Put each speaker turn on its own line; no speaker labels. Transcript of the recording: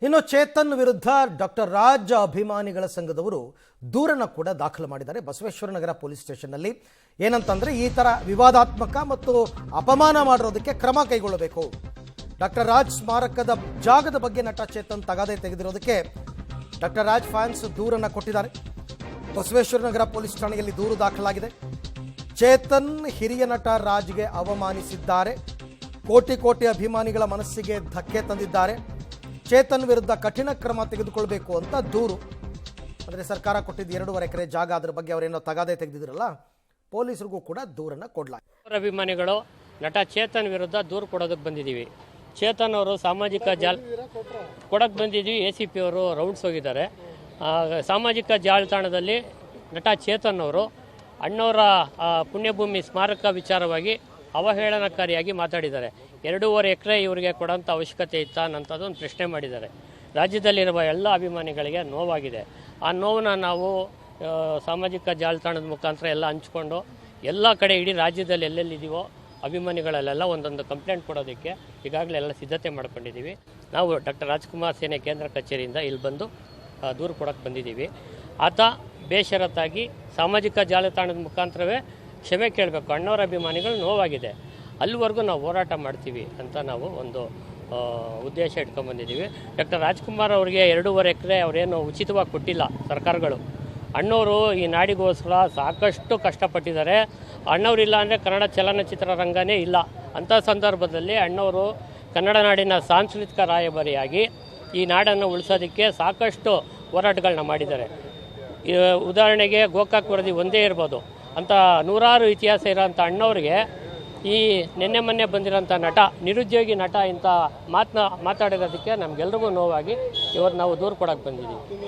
ಇನ್ನು ಚೇತನ್ ವಿರುದ್ಧ ಡಾಕ್ಟರ್ ರಾಜ್ ಅಭಿಮಾನಿಗಳ ಸಂಘದವರು ದೂರನ್ನ ಕೂಡ ದಾಖಲು ಮಾಡಿದ್ದಾರೆ ಬಸವೇಶ್ವರ ನಗರ ಪೊಲೀಸ್ ಸ್ಟೇಷನ್ನಲ್ಲಿ. ಏನಂತಂದ್ರೆ ಈ ತರ ವಿವಾದಾತ್ಮಕ ಮತ್ತು ಅಪಮಾನ ಮಾಡಿರೋದಕ್ಕೆ ಕ್ರಮ ಕೈಗೊಳ್ಳಬೇಕು. ಡಾಕ್ಟರ್ ರಾಜ್ ಸ್ಮಾರಕದ ಜಾಗದ ಬಗ್ಗೆ ನಟ ಚೇತನ್ ತಗಾದೆ ತೆಗೆದಿರೋದಕ್ಕೆ ಡಾಕ್ಟರ್ ರಾಜ್ ಫ್ಯಾನ್ಸ್ ದೂರನ್ನ ಕೊಟ್ಟಿದ್ದಾರೆ. ಬಸವೇಶ್ವರ ನಗರ ಪೊಲೀಸ್ ಠಾಣೆಯಲ್ಲಿ ದೂರು ದಾಖಲಾಗಿದೆ. ಚೇತನ್ ಹಿರಿಯ ನಟ ರಾಜ್ಗೆ ಅವಮಾನಿಸಿದ್ದಾರೆ, ಕೋಟಿ ಕೋಟಿ ಅಭಿಮಾನಿಗಳ ಮನಸ್ಸಿಗೆ ಧಕ್ಕೆ ತಂದಿದ್ದಾರೆ, ಚೇತನ್ ವಿರುದ್ಧ ಕಠಿಣ ಕ್ರಮ ತೆಗೆದುಕೊಳ್ಬೇಕು ಅಂತ ದೂರು. ಅಂದರೆ ಸರ್ಕಾರ ಕೊಟ್ಟಿದ್ದು 2.5 ಎಕರೆ ಜಾಗ, ಅದರ ಬಗ್ಗೆ ಅವರೇನೋ ತಗಾದೆ ತೆಗೆದಿದ್ರಲ್ಲ, ಪೊಲೀಸರಿಗೂ ಕೂಡ ದೂರನ್ನು ಕೊಡಲಾಗಿದೆ.
ಅಭಿಮಾನಿಗಳು ನಟ ಚೇತನ್ ವಿರುದ್ಧ ದೂರು ಕೊಡೋದಕ್ಕೆ ಬಂದಿದ್ದೀವಿ. ಚೇತನ್ ಅವರು ಸಾಮಾಜಿಕ ಕೊಡಕ್ಕೆ ಬಂದಿದ್ವಿ. ACP ಅವರು ರೌಂಡ್ಸ್ ಹೋಗಿದ್ದಾರೆ. ಸಾಮಾಜಿಕ ಜಾಲತಾಣದಲ್ಲಿ ನಟ ಚೇತನ್ ಅವರು ಅಣ್ಣವರ ಪುಣ್ಯಭೂಮಿ ಸ್ಮಾರಕ ವಿಚಾರವಾಗಿ ಅವಹೇಳನಕಾರಿಯಾಗಿ ಮಾತಾಡಿದ್ದಾರೆ. 2.5 ಎಕರೆ ಇವರಿಗೆ ಕೊಡೋಂಥ ಅವಶ್ಯಕತೆ ಇತ್ತಾ ಅನ್ನೋಂಥದ್ದು ಒಂದು ಪ್ರಶ್ನೆ ಮಾಡಿದ್ದಾರೆ. ರಾಜ್ಯದಲ್ಲಿರುವ ಎಲ್ಲ ಅಭಿಮಾನಿಗಳಿಗೆ ನೋವಾಗಿದೆ. ಆ ನೋವನ್ನು ನಾವು ಸಾಮಾಜಿಕ ಜಾಲತಾಣದ ಮುಖಾಂತರ ಎಲ್ಲ ಹಂಚ್ಕೊಂಡು ಎಲ್ಲ ಕಡೆ ಇಡೀ ರಾಜ್ಯದಲ್ಲಿ ಎಲ್ಲೆಲ್ಲಿದ್ದೀವೋ ಅಭಿಮಾನಿಗಳಲ್ಲೆಲ್ಲ ಒಂದೊಂದು ಕಂಪ್ಲೇಂಟ್ ಕೊಡೋದಕ್ಕೆ ಈಗಾಗಲೇ ಎಲ್ಲ ಸಿದ್ಧತೆ ಮಾಡ್ಕೊಂಡಿದ್ದೀವಿ. ನಾವು ಡಾಕ್ಟರ್ ರಾಜ್ಕುಮಾರ್ ಸೇನೆ ಕೇಂದ್ರ ಕಚೇರಿಯಿಂದ ಇಲ್ಲಿ ಬಂದು ದೂರು ಕೊಡೋಕ್ಕೆ ಬಂದಿದ್ದೀವಿ. ಆತ ಬೇಷರತ್ತಾಗಿ ಸಾಮಾಜಿಕ ಜಾಲತಾಣದ ಮುಖಾಂತರವೇ ಕ್ಷಮೆ ಕೇಳಬೇಕು. ಅಣ್ಣವರ ಅಭಿಮಾನಿಗಳು ನೋವಾಗಿದೆ, ಅಲ್ಲಿವರೆಗೂ ನಾವು ಹೋರಾಟ ಮಾಡ್ತೀವಿ ಅಂತ ನಾವು ಒಂದು ಉದ್ದೇಶ ಇಟ್ಕೊಂಡ್ಬಂದಿದ್ದೀವಿ. ಡಾಕ್ಟರ್ ರಾಜ್ಕುಮಾರ್ ಅವರಿಗೆ 2.5 ಎಕರೆ ಅವರೇನು ಉಚಿತವಾಗಿ ಕೊಟ್ಟಿಲ್ಲ ಸರ್ಕಾರಗಳು. ಅಣ್ಣವರು ಈ ನಾಡಿಗೋಸ್ಕರ ಸಾಕಷ್ಟು ಕಷ್ಟಪಟ್ಟಿದ್ದಾರೆ. ಅಣ್ಣವರಿಲ್ಲ ಅಂದರೆ ಕನ್ನಡ ಚಲನಚಿತ್ರ ರಂಗನೇ ಇಲ್ಲ. ಅಂಥ ಸಂದರ್ಭದಲ್ಲಿ ಅಣ್ಣವರು ಕನ್ನಡ ನಾಡಿನ ಸಾಂಸ್ಕೃತಿಕ ರಾಯಭಾರಿಯಾಗಿ ಈ ನಾಡನ್ನು ಉಳಿಸೋದಕ್ಕೆ ಸಾಕಷ್ಟು ಹೋರಾಟಗಳನ್ನ ಮಾಡಿದ್ದಾರೆ. ಉದಾಹರಣೆಗೆ ಗೋಕಾಕ್ ವರದಿ ಒಂದೇ ಇರ್ಬೋದು ಅಂತ ನೂರಾರು ಇತಿಹಾಸ ಇರೋಂಥ ಅಣ್ಣವ್ರಿಗೆ ಈ ನಿನ್ನೆ ಮೊನ್ನೆ ಬಂದಿರೋಂಥ ನಟ, ನಿರುದ್ಯೋಗಿ ನಟ ಇಂಥ ಮಾತನಾಡಿರೋದಕ್ಕೆ ನಮಗೆಲ್ರಿಗೂ ನೋವಾಗಿ ಇವತ್ತು ನಾವು ದೂರು ಕೊಡೋಕ್ಕೆ ಬಂದಿದ್ದೀವಿ.